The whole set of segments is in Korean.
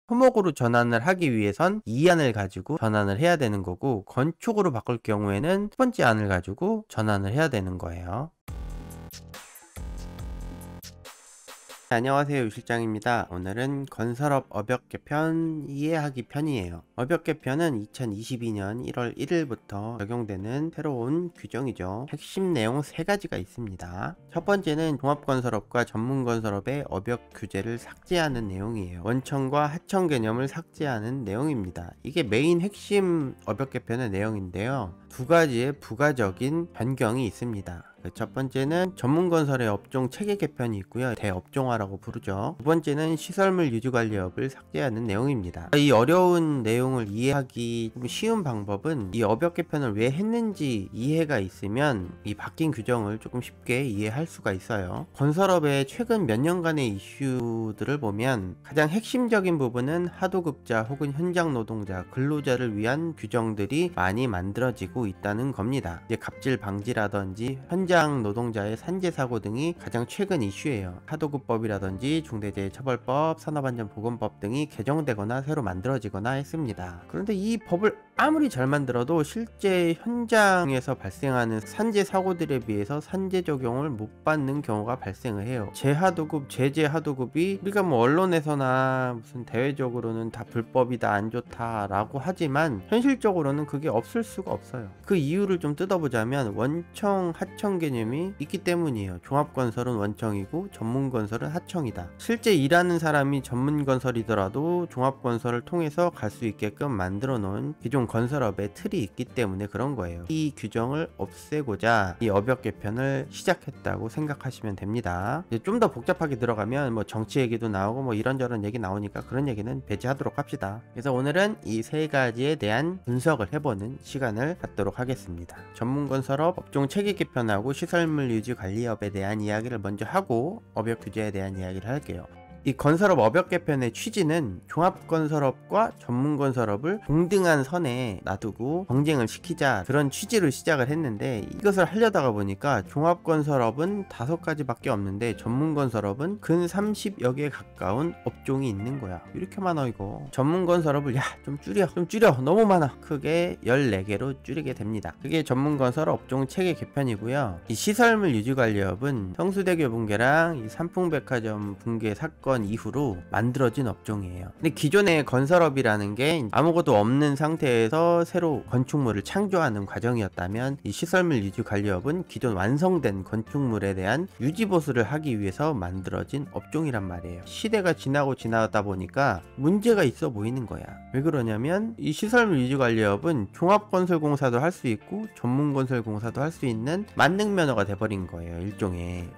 토목으로 전환을 하기 위해선 이 안을 가지고 전환을 해야 되는 거고, 건축으로 바꿀 경우에는 첫 번째 안을 가지고 전환을 해야 되는 거예요. 안녕하세요, 유실장입니다. 오늘은 건설업 업역 개편 이해하기 편이에요. 업역 개편은 2022년 1월 1일부터 적용되는 새로운 규정이죠. 핵심 내용 3가지가 있습니다. 첫 번째는 종합건설업과 전문건설업의 업역 규제를 삭제하는 내용이에요. 원청과 하청 개념을 삭제하는 내용입니다. 이게 메인 핵심 업역 개편의 내용인데요. 2가지의 부가적인 변경이 있습니다. 첫 번째는 전문건설의 업종 체계 개편이 있고요. 대업종화라고 부르죠. 두 번째는 시설물 유지관리업을 삭제하는 내용입니다. 이 어려운 내용을 이해하기 좀 쉬운 방법은 이 업역 개편을 왜 했는지 이해가 있으면 이 바뀐 규정을 조금 쉽게 이해할 수가 있어요. 건설업의 최근 몇 년간의 이슈들을 보면 가장 핵심적인 부분은 하도급자 혹은 현장 노동자, 근로자를 위한 규정들이 많이 만들어지고 있다는 겁니다. 이제 갑질 방지라든지 현장 노동자의 산재 사고 등이 가장 최근 이슈예요. 하도급법이라든지 중대재해처벌법, 산업안전보건법 등이 개정되거나 새로 만들어지거나 했습니다. 그런데 이 법을 아무리 잘 만들어도 실제 현장에서 발생하는 산재 사고들에 비해서 산재 적용을 못 받는 경우가 발생을 해요. 재하도급, 제재하도급이 우리가 뭐 언론에서나 무슨 대외적으로는 다 불법이다, 안 좋다 라고 하지만 현실적으로는 그게 없을 수가 없어요. 그 이유를 좀 뜯어보자면 원청, 하청 개념이 있기 때문이에요. 종합건설은 원청이고 전문건설은 하청이다. 실제 일하는 사람이 전문건설이더라도 종합건설을 통해서 갈 수 있게끔 만들어 놓은 기존 건설업의 틀이 있기 때문에 그런 거예요. 이 규정을 없애고자 이 업역 개편을 시작했다고 생각하시면 됩니다. 좀 더 복잡하게 들어가면 뭐 정치 얘기도 나오고 뭐 이런저런 얘기 나오니까 그런 얘기는 배제하도록 합시다. 그래서 오늘은 이 3가지에 대한 분석을 해보는 시간을 갖도록 하겠습니다. 전문건설업 업종 체계 개편하고 시설물 유지 관리업에 대한 이야기를 먼저 하고 업역 규제에 대한 이야기를 할게요. 이 건설업 업역 개편의 취지는 종합건설업과 전문건설업을 동등한 선에 놔두고 경쟁을 시키자, 그런 취지로 시작을 했는데, 이것을 하려다가 보니까 종합건설업은 5가지밖에 없는데 전문건설업은 근 30여 개 가까운 업종이 있는 거야. 이렇게 많아 이거. 전문건설업을 좀 줄여 너무 많아. 크게 14개로 줄이게 됩니다. 그게 전문건설업 업종 체계 개편이고요. 이 시설물 유지관리업은 성수대교 붕괴랑 이 삼풍백화점 붕괴 사건 이후로 만들어진 업종이에요. 근데 기존의 건설업이라는 게 아무것도 없는 상태에서 새로 건축물을 창조하는 과정이었다면, 이 시설물 유지 관리업은 기존 완성된 건축물에 대한 유지 보수를 하기 위해서 만들어진 업종이란 말이에요. 시대가 지나다 보니까 문제가 있어 보이는 거야. 왜 그러냐면 이 시설물 유지 관리업은 종합건설공사도 할 수 있고 전문건설공사도 할 수 있는 만능면허가 돼버린 거예요. 일종의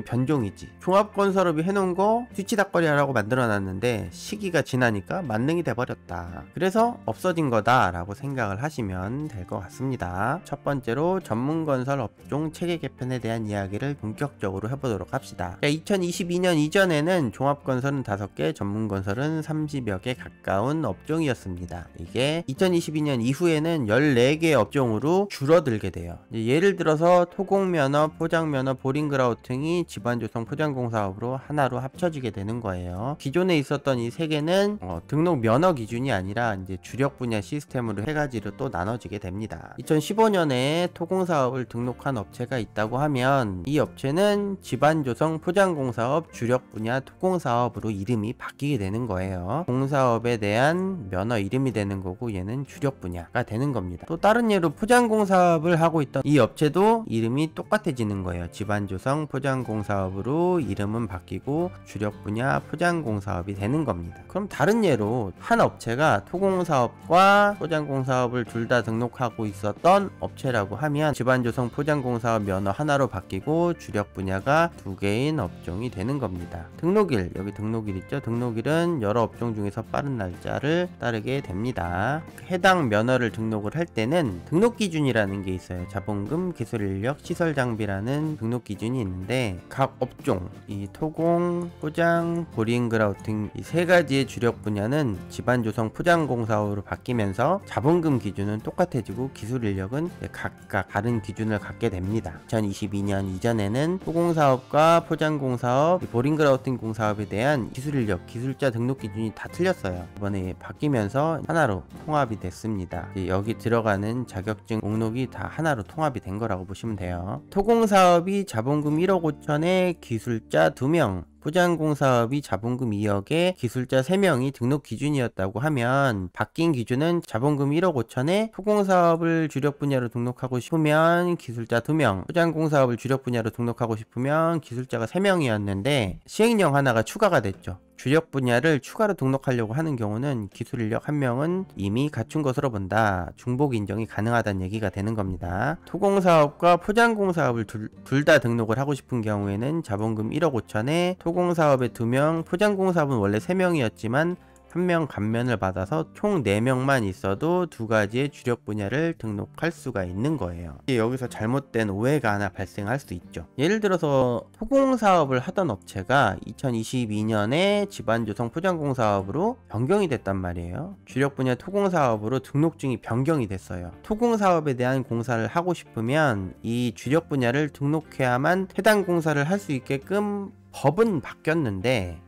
변종이지. 종합건설업이 해놓은 거 뒤치다꺼리 하라고 만들어놨는데 시기가 지나니까 만능이 돼버렸다. 그래서 없어진 거다라고 생각을 하시면 될 것 같습니다. 첫 번째로 전문건설 업종 체계 개편에 대한 이야기를 본격적으로 해보도록 합시다. 2022년 이전에는 종합건설은 5개, 전문건설은 30여 개 가까운 업종이었습니다. 이게 2022년 이후에는 14개 업종으로 줄어들게 돼요. 예를 들어서 토공면허, 포장면허, 보링그라우팅이 집안조성 포장공사업으로 하나로 합쳐지게 되는 거예요. 기존에 있었던 이 3개는 등록 면허 기준이 아니라 이제 주력 분야 시스템으로 3가지로 또 나눠지게 됩니다. 2015년에 토공사업을 등록한 업체가 있다고 하면 이 업체는 집안조성 포장공사업 주력 분야 토공사업으로 이름이 바뀌게 되는 거예요. 공사업에 대한 면허 이름이 되는 거고, 얘는 주력 분야가 되는 겁니다. 또 다른 예로 포장공사업을 하고 있던 이 업체도 이름이 똑같아지는 거예요. 집안조성 포장공사업으로 이름은 바뀌고 주력 분야 포장공사업이 되는 겁니다. 그럼 다른 예로 한 업체가 토공사업과 포장공사업을 둘 다 등록하고 있었던 업체라고 하면 집안조성 포장공사업 면허 하나로 바뀌고 주력 분야가 2개인 업종이 되는 겁니다. 등록일, 여기 등록일 있죠? 등록일은 여러 업종 중에서 빠른 날짜를 따르게 됩니다. 해당 면허를 등록을 할 때는 등록 기준이라는 게 있어요. 자본금, 기술인력, 시설장비라는 등록 기준이 있는데 각 업종, 이 토공, 포장, 포장, 보링그라우팅 이 세 가지의 주력 분야는 집안조성 포장공사업으로 바뀌면서 자본금 기준은 똑같아지고 기술 인력은 각각 다른 기준을 갖게 됩니다. 2022년 이전에는 토공사업과 포장공사업, 보링그라우팅 공사업에 대한 기술 인력, 기술자 등록 기준이 다 틀렸어요. 이번에 바뀌면서 하나로 통합이 됐습니다. 여기 들어가는 자격증 목록이 다 하나로 통합이 된 거라고 보시면 돼요. 토공사업이 자본금 1억 5천에 기술자 2명, 포장공사업이 자본금 2억에 기술자 3명이 등록 기준이었다고 하면 바뀐 기준은 자본금 1억 5천에 토공사업을 주력 분야로 등록하고 싶으면 기술자 2명, 포장공사업을 주력 분야로 등록하고 싶으면 기술자가 3명이었는데 시행령 하나가 추가가 됐죠. 주력 분야를 추가로 등록하려고 하는 경우는 기술 인력 1명은 이미 갖춘 것으로 본다. 중복 인정이 가능하다는 얘기가 되는 겁니다. 토공사업과 포장공사업을 둘 다 등록을 하고 싶은 경우에는 자본금 1억 5천에 토공사업에 2명, 포장공사업은 원래 3명이었지만 1명 감면을 받아서 총 4명만 있어도 두 가지의 주력 분야를 등록할 수가 있는 거예요. 여기서 잘못된 오해가 하나 발생할 수 있죠. 예를 들어서 토공사업을 하던 업체가 2022년에 집안조성 포장공사업으로 변경이 됐단 말이에요. 주력 분야 토공사업으로 등록증이 변경이 됐어요. 토공사업에 대한 공사를 하고 싶으면 이 주력 분야를 등록해야만 해당 공사를 할 수 있게끔 법은 바뀌었는데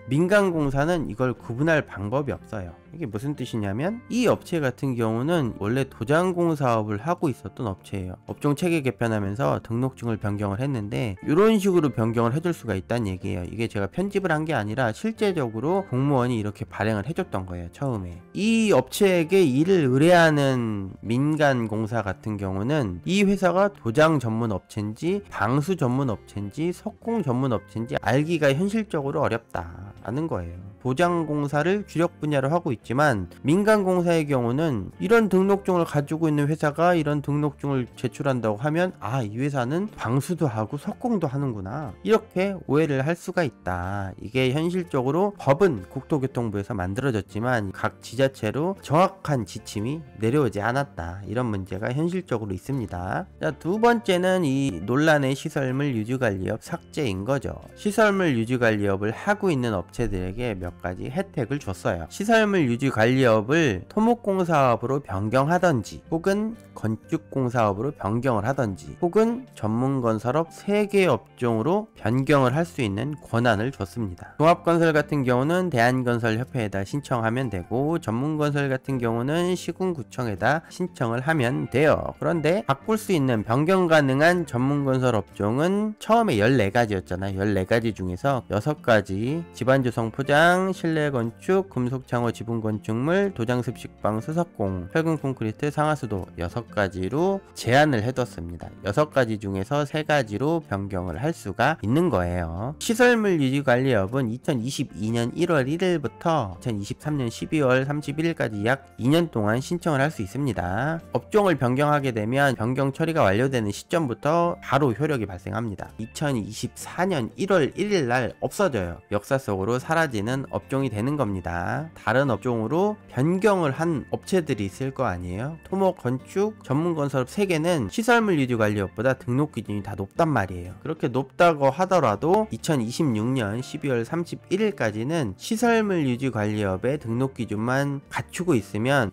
민간공사는 이걸 구분할 방법이 없어요. 이게 무슨 뜻이냐면 이 업체 같은 경우는 원래 도장공 사업을 하고 있었던 업체예요. 업종 체계 개편하면서 등록증을 변경을 했는데 이런 식으로 변경을 해줄 수가 있다는 얘기예요. 이게 제가 편집을 한 게 아니라 실제적으로 공무원이 이렇게 발행을 해줬던 거예요. 처음에 이 업체에게 일을 의뢰하는 민간공사 같은 경우는 이 회사가 도장 전문 업체인지 방수 전문 업체인지 석공 전문 업체인지 알기가 현실적으로 어렵다라는 거예요. 도장공사를 주력 분야로 하고 있지만 민간공사의 경우는 이런 등록증을 가지고 있는 회사가 이런 등록증을 제출한다고 하면 이 회사는 방수도 하고 석공도 하는구나, 이렇게 오해를 할 수가 있다. 이게 현실적으로 법은 국토교통부에서 만들어졌지만 각 지자체로 정확한 지침이 내려오지 않았다. 이런 문제가 현실적으로 있습니다. 자, 두 번째는 이 논란의 시설물 유지관리업 삭제인 거죠. 시설물 유지관리업을 하고 있는 업체들에게 몇 가지 혜택을 줬어요. 시설물 유지관리업을 토목공사업으로 변경하던지 혹은 건축공사업으로 변경을 하던지 혹은 전문건설업 3개 업종으로 변경을 할 수 있는 권한을 줬습니다. 종합건설 같은 경우는 대한건설협회에다 신청하면 되고 전문건설 같은 경우는 시군구청에다 신청을 하면 돼요. 그런데 바꿀 수 있는 변경 가능한 전문건설 업종은 처음에 14가지였잖아요. 14가지 중에서 6가지 집안조성 포장, 실내건축, 금속창호 지붕건축물, 도장습식방, 수석공, 철근 콘크리트, 상하수도 6가지로 제한을 해뒀습니다. 6가지 중에서 3가지로 변경을 할 수가 있는 거예요. 시설물 유지관리업은 2022년 1월 1일부터 2023년 12월 31일까지 약 2년 동안 신청을 할 수 있습니다. 업종을 변경하게 되면 변경 처리가 완료되는 시점부터 바로 효력이 발생합니다. 2024년 1월 1일 날 없어져요. 역사 속으로 사라지는 업종이 되는 겁니다. 다른 업종으로 변경을 한 업체들이 있을 거 아니에요. 토목, 건축, 전문건설업 3개는 시설물 유지관리업보다 등록 기준이 다 높단 말이에요. 그렇게 높다고 하더라도 2026년 12월 31일까지는 시설물 유지관리업의 등록 기준만 갖추고 있으면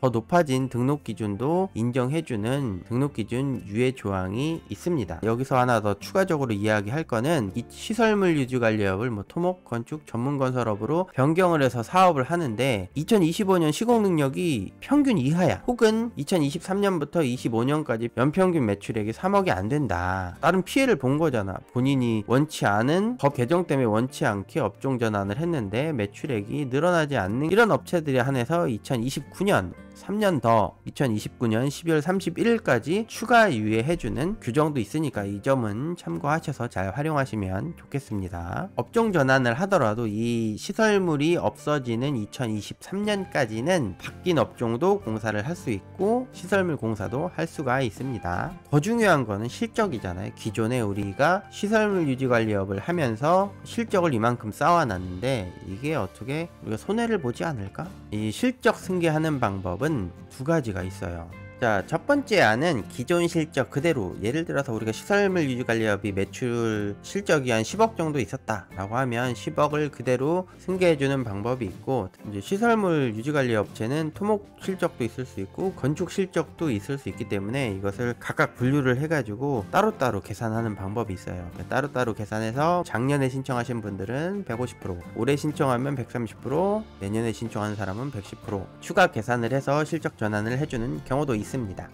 더 높아진 등록 기준도 인정해주는 등록 기준 유예 조항이 있습니다. 여기서 하나 더 추가적으로 이야기할 거는 이 시설물 유지관리업을 토목, 건축, 전문건설업으로 변경을 해서 사업을 하는데 2025년 시공능력이 평균 이하야, 혹은 2023년부터 25년까지 연평균 매출액이 3억이 안 된다. 다른 피해를 본 거잖아. 본인이 원치 않은 법 개정 때문에 원치 않게 업종 전환을 했는데 매출액이 늘어나지 않는 이런 업체들에 한해서 2029년 3년 더 2029년 12월 31일까지 추가 유예해주는 규정도 있으니까 이 점은 참고하셔서 잘 활용하시면 좋겠습니다. 업종 전환을 하더라도 이 시설물이 없어지는 2023년까지는 바뀐 업종도 공사를 할 수 있고 시설물 공사도 할 수가 있습니다. 더 중요한 거는 실적이잖아요. 기존에 우리가 시설물 유지관리업을 하면서 실적을 이만큼 쌓아놨는데 이게 어떻게 우리가 손해를 보지 않을까? 이 실적 승계하는 방법은 2가지가 있어요. 자, 첫 번째 안은 기존 실적 그대로, 예를 들어서 우리가 시설물 유지관리업이 매출 실적이 한 10억 정도 있었다 라고 하면 10억을 그대로 승계해주는 방법이 있고, 이제 시설물 유지관리업체는 토목 실적도 있을 수 있고 건축 실적도 있을 수 있기 때문에 이것을 각각 분류를 해가지고 따로따로 계산하는 방법이 있어요. 따로따로 계산해서 작년에 신청하신 분들은 150%, 올해 신청하면 130%, 내년에 신청하는 사람은 110% 추가 계산을 해서 실적 전환을 해주는 경우도 있습니다.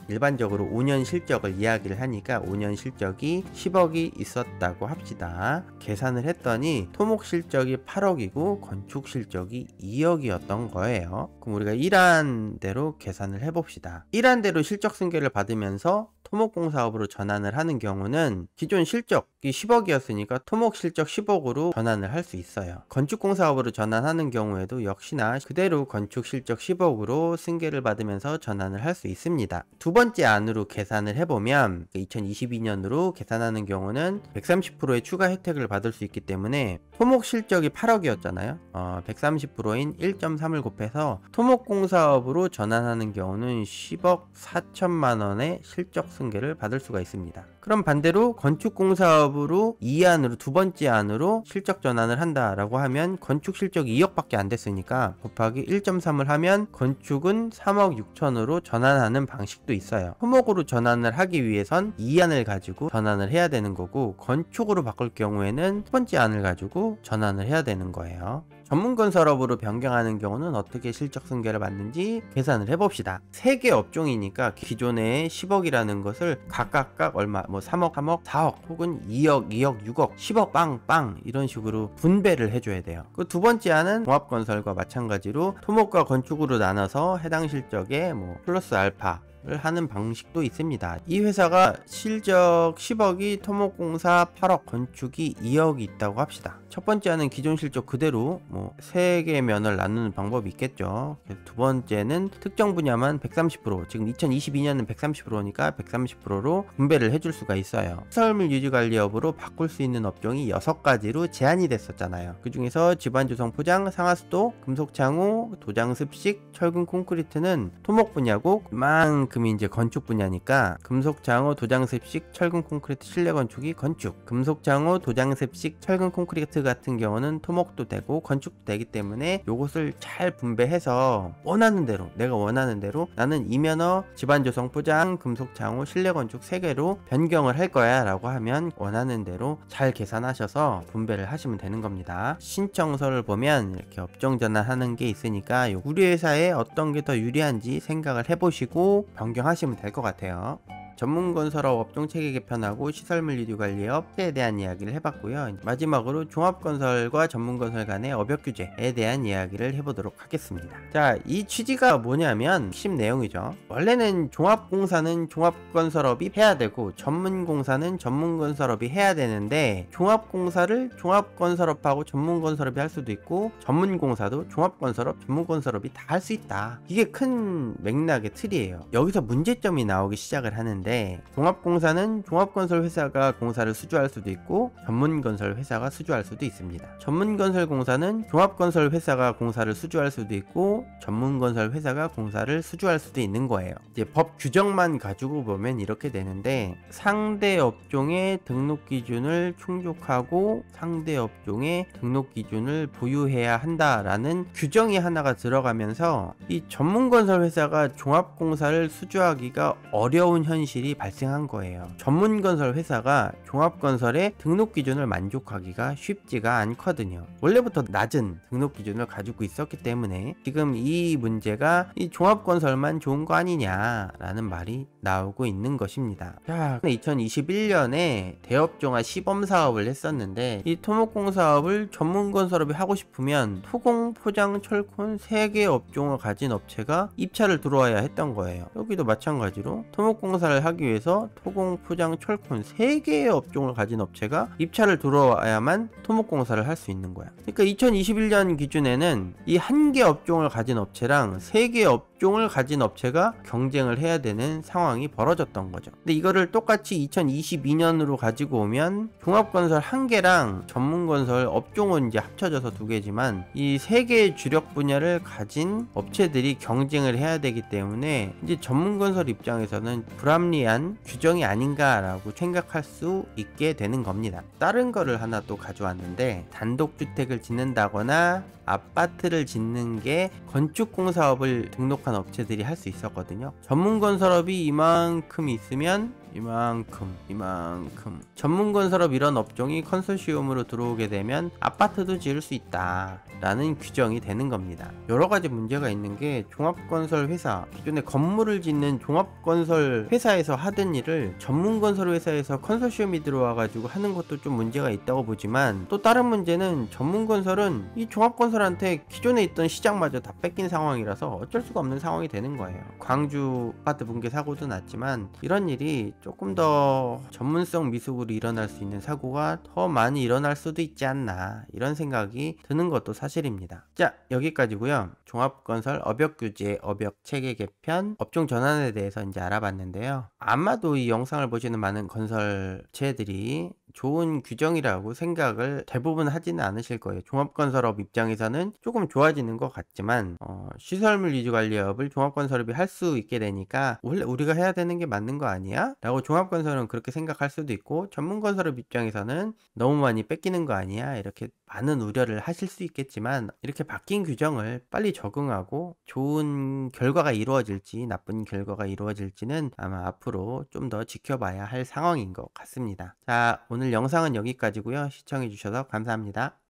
일반적으로 5년 실적을 이야기를 하니까 5년 실적이 10억이 있었다고 합시다. 계산을 했더니 토목 실적이 8억이고 건축 실적이 2억이었던 거예요. 그럼 우리가 1안대로 계산을 해봅시다. 1안대로 실적 승계를 받으면서 토목공사업으로 전환을 하는 경우는 기존 실적이 10억이었으니까 토목 실적 10억으로 전환을 할 수 있어요. 건축공사업으로 전환하는 경우에도 역시나 그대로 건축 실적 10억으로 승계를 받으면서 전환을 할 수 있습니다. 두 번째 안으로 계산을 해보면 2022년으로 계산하는 경우는 130%의 추가 혜택을 받을 수 있기 때문에 토목 실적이 8억이었잖아요. 130%인 1.3을 곱해서 토목공사업으로 전환하는 경우는 10억 4천만 원의 실적 승계를 받을 수가 있습니다. 그럼 반대로 건축공사업으로 2안으로 두 번째 안으로 실적 전환을 한다라고 하면 건축 실적이 2억밖에 안 됐으니까 곱하기 1.3을 하면 건축은 3억 6천으로 전환하는 방식도 있어요. 토목으로 전환을 하기 위해선 2안을 가지고 전환을 해야 되는 거고, 건축으로 바꿀 경우에는 첫 번째 안을 가지고 전환을 해야 되는 거예요. 전문건설업으로 변경하는 경우는 어떻게 실적 승계를 받는지 계산을 해봅시다. 3개 업종이니까 기존에 10억이라는 것을 각각 얼마, 뭐 3억, 3억, 4억 혹은 2억, 2억, 6억, 10억 빵빵 이런 식으로 분배를 해줘야 돼요. 그 두 번째 안은 종합건설과 마찬가지로 토목과 건축으로 나눠서 해당 실적에 뭐 플러스 알파 하는 방식도 있습니다. 이 회사가 실적 10억이 토목공사 8억 건축이 2억이 있다고 합시다. 첫 번째는 기존 실적 그대로 뭐 3개의 면을 나누는 방법이 있겠죠. 두 번째는 특정 분야만 130%, 지금 2022년은 130%니까 130%로 분배를 해줄 수가 있어요. 시설물 유지관리업으로 바꿀 수 있는 업종이 6가지로 제한이 됐었잖아요. 그 중에서 집안조성 포장, 상하수도, 금속창호, 도장습식, 철근 콘크리트는 토목 분야고 그만큼 이제 건축 분야니까 금속창호, 도장습식, 철근 콘크리트, 실내 건축이 건축, 금속창호, 도장습식, 철근 콘크리트 같은 경우는 토목도 되고 건축도 되기 때문에 요것을 잘 분배해서 원하는 대로, 내가 원하는 대로 나는 이면허, 집안조성 포장, 금속창호, 실내 건축 3개로 변경을 할 거야 라고 하면 원하는 대로 잘 계산하셔서 분배를 하시면 되는 겁니다. 신청서를 보면 이렇게 업종 전환하는 게 있으니까 우리 회사에 어떤 게 더 유리한지 생각을 해보시고 변경하시면 될 것 같아요. 전문건설업 업종 체계 개편하고 시설물 유지관리업에 대한 이야기를 해봤고요. 마지막으로 종합건설과 전문건설 간의 업역 규제에 대한 이야기를 해보도록 하겠습니다. 자, 이 취지가 뭐냐면 핵심 내용이죠. 원래는 종합공사는 종합건설업이 해야 되고 전문공사는 전문건설업이 해야 되는데, 종합공사를 종합건설업하고 전문건설업이 할 수도 있고 전문공사도 종합건설업, 전문건설업이 다 할 수 있다. 이게 큰 맥락의 틀이에요. 여기서 문제점이 나오기 시작을 하는데, 종합공사는 종합건설 회사가 공사를 수주할 수도 있고 전문건설 회사가 수주할 수도 있습니다. 전문건설공사는 종합건설 회사가 공사를 수주할 수도 있고 전문건설 회사가 공사를 수주할 수도 있는 거예요. 이제 법 규정만 가지고 보면 이렇게 되는데, 상대 업종의 등록 기준을 충족하고 상대 업종의 등록 기준을 보유해야 한다라는 규정이 하나가 들어가면서 이 전문건설 회사가 종합공사를 수주하기가 어려운 현실이 발생한 거예요. 전문건설 회사가 종합건설의 등록 기준을 만족하기가 쉽지가 않거든요. 원래부터 낮은 등록 기준을 가지고 있었기 때문에 지금 이 문제가 이 종합건설만 좋은 거 아니냐라는 말이 나오고 있는 것입니다. 자, 2021년에 대업종합 시범사업을 했었는데, 이 토목공사업을 전문건설업이 하고 싶으면 토공, 포장, 철콘 3개 업종을 가진 업체가 입찰을 들어와야 했던 거예요. 여기도 마찬가지로 토목공사를 하기 위해서 토공, 포장, 철콘 3개의 업종을 가진 업체가 입찰을 들어와야만 토목공사를 할 수 있는 거야. 그러니까 2021년 기준에는 이 1개 업종을 가진 업체랑 3개 업종을 가진 업체가 경쟁을 해야 되는 상황이 벌어졌던 거죠. 근데 이거를 똑같이 2022년으로 가지고 오면 종합건설 1개랑 전문건설 업종은 이제 합쳐져서 2개지만 이 3개의 주력 분야를 가진 업체들이 경쟁을 해야 되기 때문에 이제 전문건설 입장에서는 불합리한 규정이 아닌가라고 생각할 수 있게 되는 겁니다. 다른 거를 하나 또 가져왔는데, 단독주택을 짓는다거나 아파트를 짓는 게 건축공사업을 등록한 업체들이 할 수 있었거든요. 전문건설업이 이만큼 있으면 이만큼 전문건설업 이런 업종이 컨소시엄으로 들어오게 되면 아파트도 지을 수 있다 라는 규정이 되는 겁니다. 여러가지 문제가 있는 게, 종합건설 회사, 기존에 건물을 짓는 종합건설 회사에서 하던 일을 전문건설 회사에서 컨소시엄이 들어와 가지고 하는 것도 좀 문제가 있다고 보지만, 또 다른 문제는 전문건설은 이 종합건설한테 기존에 있던 시장마저 다 뺏긴 상황이라서 어쩔 수가 없는 상황이 되는 거예요. 광주 아파트 붕괴 사고도 났지만 이런 일이 조금 더 전문성 미숙으로 일어날 수 있는 사고가 더 많이 일어날 수도 있지 않나, 이런 생각이 드는 것도 사실입니다. 자, 여기까지고요. 종합건설 업역규제, 업역체계 개편, 업종 전환에 대해서 이제 알아봤는데요. 아마도 이 영상을 보시는 많은 건설체들이 좋은 규정이라고 생각을 대부분 하지는 않으실 거예요. 종합건설업 입장에서는 조금 좋아지는 것 같지만 시설물 위주관리업을 종합건설업이 할 수 있게 되니까 원래 우리가 해야 되는 게 맞는 거 아니야? 라고 종합건설은 그렇게 생각할 수도 있고, 전문건설업 입장에서는 너무 많이 뺏기는 거 아니야? 이렇게 많은 우려를 하실 수 있겠지만, 이렇게 바뀐 규정을 빨리 적응하고 좋은 결과가 이루어질지 나쁜 결과가 이루어질지는 아마 앞으로 좀 더 지켜봐야 할 상황인 것 같습니다. 자, 오늘 영상은 여기까지고요. 시청해주셔서 감사합니다.